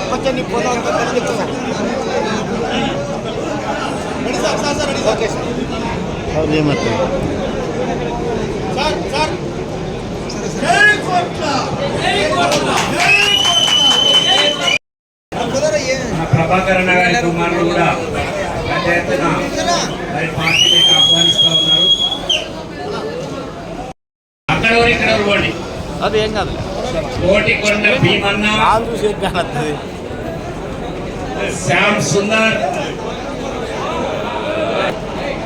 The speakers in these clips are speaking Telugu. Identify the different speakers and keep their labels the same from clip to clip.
Speaker 1: కొంచెం నీ ఫోన్ ఓకే సార్
Speaker 2: ప్రభాకర్ అన్న గారి కుమారుడు కూడా పెద్ద ఎత్తున వారి పార్టీకి ఆహ్వానిస్తూ ఉన్నారు. అక్కడ ఇక్కడ పోండి,
Speaker 1: అది ఏం కాదు.
Speaker 2: కోటికొండ భీమన్న, శ్యామ్ సుందర్,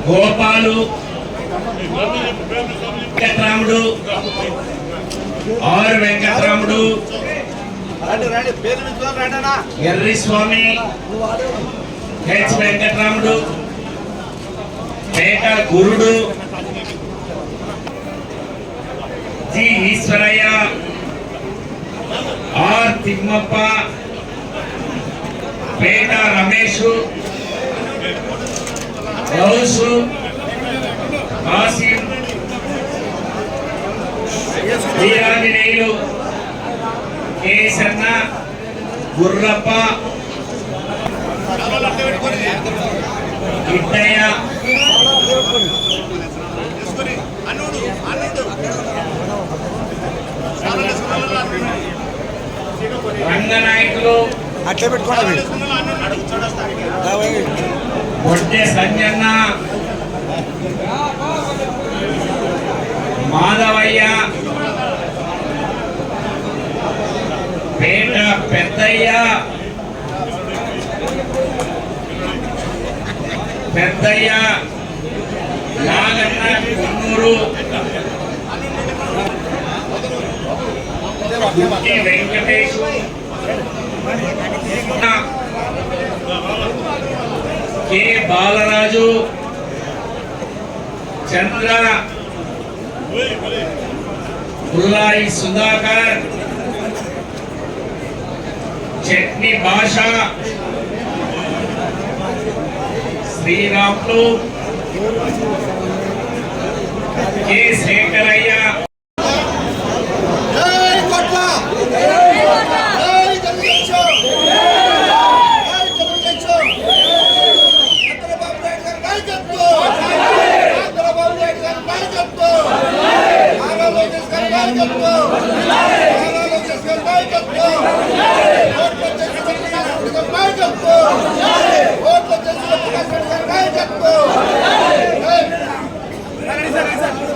Speaker 2: గోపాలు, వెంకటరాముడు, ఆర్ వెంకటరాముడు, ఎర్రి స్వామి, హెచ్ వెంకటరాముడు, పేట గురుడు, జి ఈశ్వరయ్య, ఆర్ తిమ్మప్ప, పేట రమేష్, గౌసు, కాసిం, వీరాంజనేయులు, కేసన్న, గుర్రప్ప, గిట్టయ్య, రంగనాయకులు,
Speaker 1: అట్లే పెట్టుకోండి.
Speaker 2: బొడ్డె సంజన్న, మాధవయ్య, పేట పెద్దయ్య, నాగన్న కొన్నూరు, వెంకటేష్, కె బాలరాజు, చంద్ర, పుల్లాయి సుధాకర్, చట్నీ భాష, శ్రీరాములు, కె శేఖరయ్య,
Speaker 3: ఓట్లు